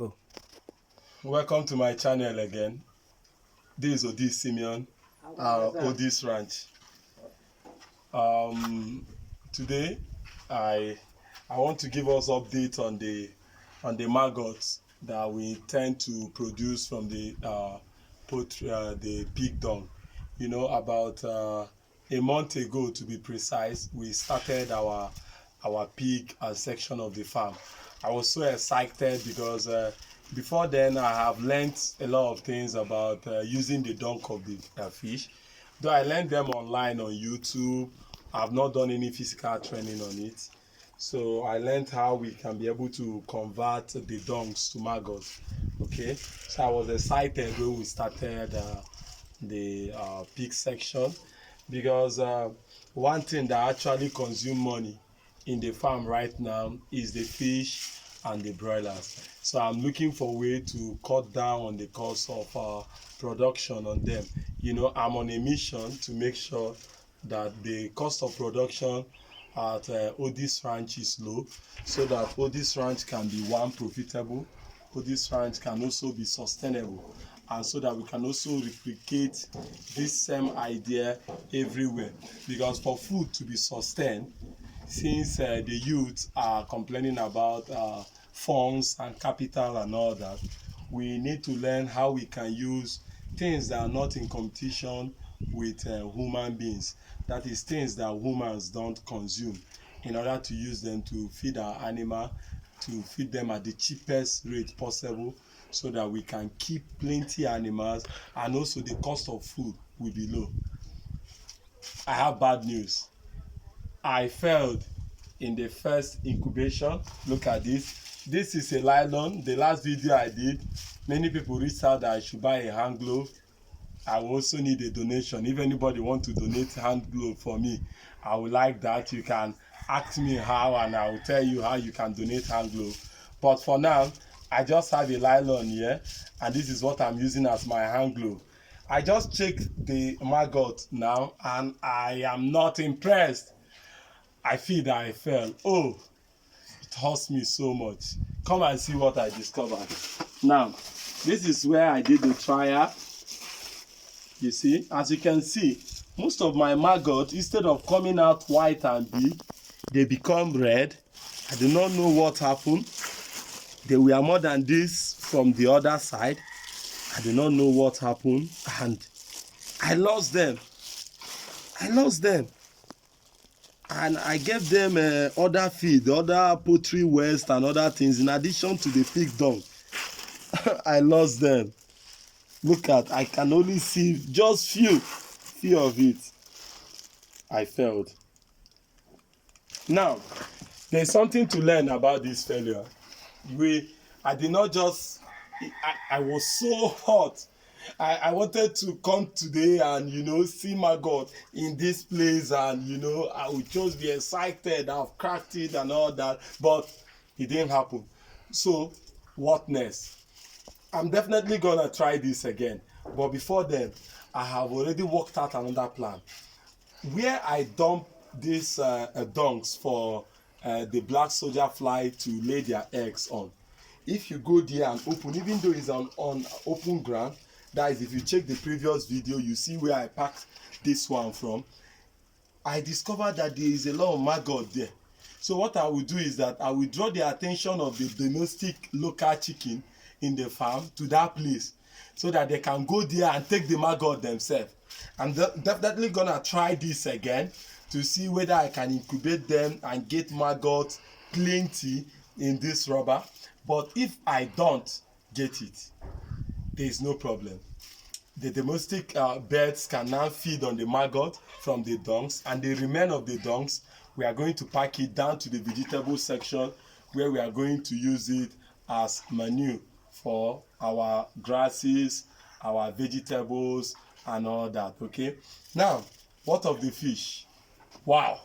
Go. Welcome to my channel again. This is Odis Simeon, Odis Ranch. Today, I want to give us update on the maggots that we intend to produce from the pig dung. You know, about a month ago, to be precise, we started our pig section of the farm. I was so excited because before then I have learned a lot of things about using the dung of the fish. Though I learned them online on YouTube, I have not done any physical training on it. So I learned how we can be able to convert the dungs to maggots. Okay, so I was excited when we started the pig section, because one thing that actually consumes money in the farm right now is the fish and the broilers. So I'm looking for a way to cut down on the cost of production on them. You know, I'm on a mission to make sure that the cost of production at Odis Ranch is low, so that Odis Ranch can be profitable, Odis Ranch can also be sustainable, and so that we can also replicate this same idea everywhere. Because for food to be sustained, since the youth are complaining about funds and capital and all that, we need to learn how we can use things that are not in competition with human beings. That is, things that humans don't consume, in order to use them to feed our animal, to feed them at the cheapest rate possible, so that we can keep plenty animals, and also the cost of food will be low. I have bad news. I failed in the first incubation. Look at this. This is a nylon. The last video I did, many people reached out that I should buy a hand glove. I will also need a donation. If anybody want to donate hand glove for me, I would like that. You can ask me how, and I will tell you how you can donate hand glove. But for now, I just have a nylon here, and this is what I'm using as my hand glove. I just checked the maggot now, and I am not impressed. I feel that I fell. Oh, it hurts me so much. Come and see what I discovered. Now, this is where I did the trial. You see, as you can see, most of my maggots, instead of coming out white and big, they become red. I do not know what happened. They were more than this from the other side. I do not know what happened, and I lost them. And I gave them other feed, other poultry waste and other things in addition to the pig dung. I lost them. Look at, I can only see just few of it. I failed. Now, there's something to learn about this failure. I did not just, I was so hot. I wanted to come today and, you know, see my God in this place, and, you know, I would just be excited. I've cracked it and all that, but it didn't happen. So, what next? I'm definitely gonna try this again. But before then, I have already worked out another plan. Where I dump these dunks for the black soldier fly to lay their eggs on. If you go there and open, even though it's on open ground, that is, if you check the previous video, you see where I packed this one from. I discovered that there is a lot of maggot there. So what I will do is that I will draw the attention of the domestic local chicken in the farm to that place, so that they can go there and take the maggot themselves. I'm definitely gonna try this again to see whether I can incubate them and get maggots plenty in this rubber. But if I don't get it, there is no problem. The domestic birds can now feed on the maggot from the dungs, and the remainder of the dungs, we are going to pack it down to the vegetable section, where we are going to use it as manure for our grasses, our vegetables, and all that. Okay, now what of the fish? Wow,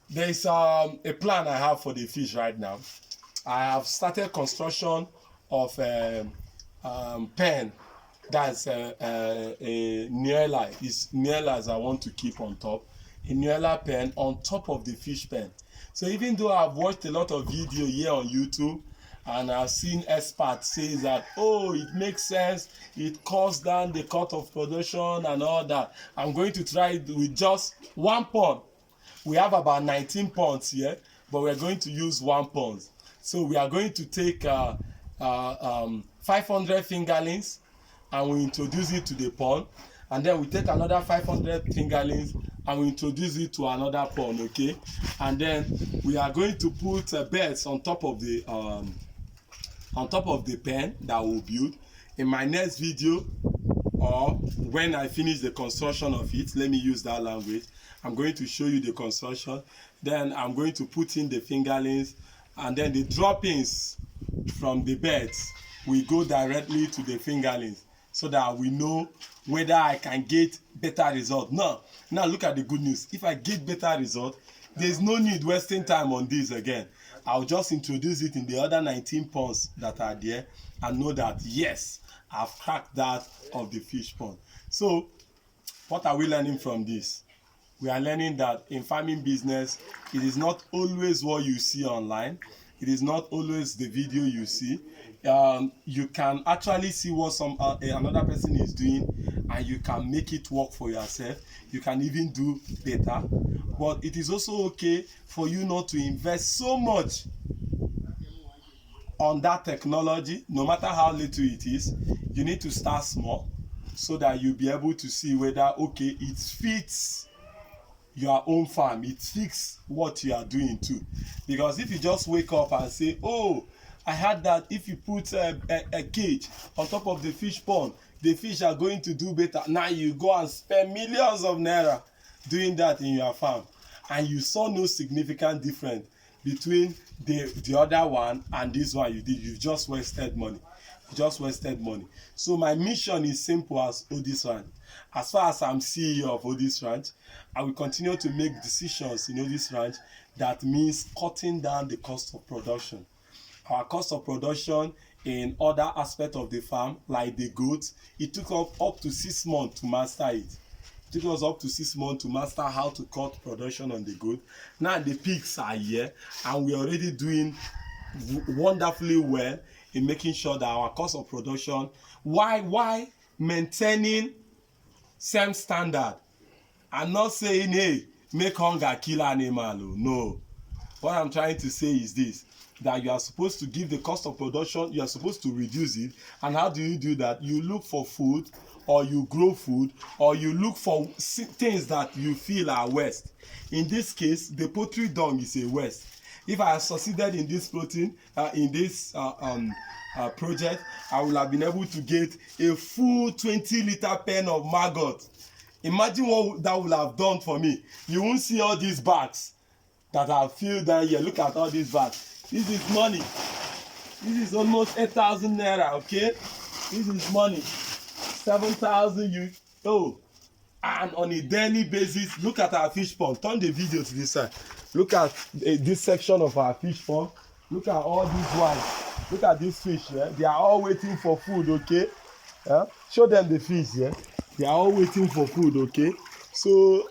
there is a plan I have for the fish right now. I have started construction of a pen. That's a Nuella. It's Nuellas I want to keep on top. A Nuella pen on top of the fish pen. So even though I've watched a lot of video here on YouTube, and I've seen experts say that, oh, it makes sense, it cuts down the cost of production and all that. I'm going to try it with just 1 pound. We have about 19 pounds here, but we're going to use 1 pound. So we are going to take 500 fingerlings and we introduce it to the pond, and then we take another 500 fingerlings and we introduce it to another pond, okay? And then we are going to put beds on top of the pen that we'll build. In my next video, or when I finish the construction of it, let me use that language, I'm going to show you the construction. Then I'm going to put in the fingerlings, and then the droppings from the beds will go directly to the fingerlings, so that we know whether I can get better result. Now look at the good news. If I get better result, there's no need wasting time on this again. I'll just introduce it in the other 19 ponds that are there and know that, yes, I've cracked that of the fish pond. So what are we learning from this? We are learning that in farming business, it is not always what you see online. It is not always the video you see. You can actually see what another person is doing, and you can make it work for yourself. You can even do better. But it is also okay for you not to invest so much on that technology, no matter how little it is. You need to start small so that you'll be able to see whether, okay, it fits your own farm, it fits what you are doing too. Because if you just wake up and say, oh, I heard that if you put a cage on top of the fish pond, the fish are going to do better. Now you go and spend millions of naira doing that in your farm, and you saw no significant difference between the other one and this one you did. You just wasted money. You just wasted money. So my mission is simple as Odis Ranch. As far as I'm CEO of Odis Ranch, I will continue to make decisions in Odis Ranch that means cutting down the cost of production. Our cost of production in other aspects of the farm, like the goats, it took up to 6 months to master it. It took us up to 6 months to master how to cut production on the goat. Now the pigs are here, and we're already doing wonderfully well in making sure that our cost of production, why maintaining same standard. I'm not saying, hey, make hunger kill animal. No. What I'm trying to say is this, that you are supposed to give the cost of production, you are supposed to reduce it. And how do you do that? You look for food, or you grow food, or you look for things that you feel are waste. In this case, the poultry dung is a waste. If I have succeeded in this project, I will have been able to get a full 20-liter pen of maggots. Imagine what that would have done for me. You won't see all these bags that are filled down here. Look at all these bags. This is money. This is almost 8,000 naira, okay? This is money. 7,000 and on a daily basis, look at our fish pond. Turn the video to this side. Look at this section of our fish pond. Look at all these ones. Look at these fish here. They are all waiting for food, okay? Show them the fish here. They are all waiting for food, okay? So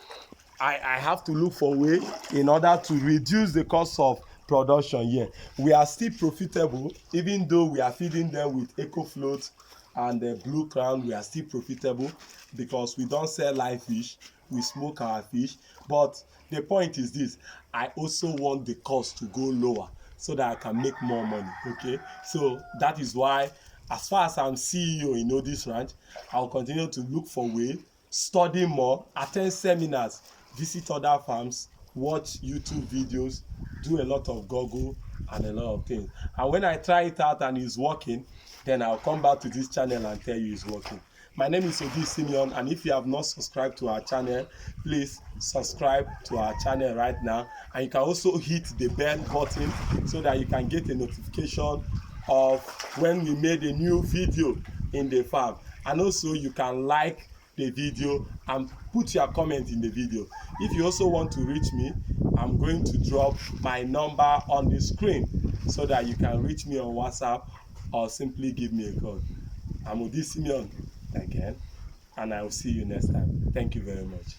I have to look for a way in order to reduce the cost of production here. We are still profitable, even though we are feeding them with eco float and the blue crown. We are still profitable because we don't sell live fish, we smoke our fish. But the point is this, I also want the cost to go lower so that I can make more money, okay? So that is why, as far as I'm CEO in Odis Ranch, I'll continue to look for ways, study more, attend seminars, visit other farms, watch YouTube videos, do a lot of Google and a lot of things. And when I try it out and it's working, then I'll come back to this channel and tell you it's working. My name is Odi Simeon, and if you have not subscribed to our channel, please subscribe to our channel right now. And you can also hit the bell button so that you can get a notification of when we made a new video in the farm. And also you can like the video and put your comment in the video. If you also want to reach me, I'm going to drop my number on the screen so that you can reach me on WhatsApp or simply give me a call. I'm Odi Simeon again, and I will see you next time. Thank you very much.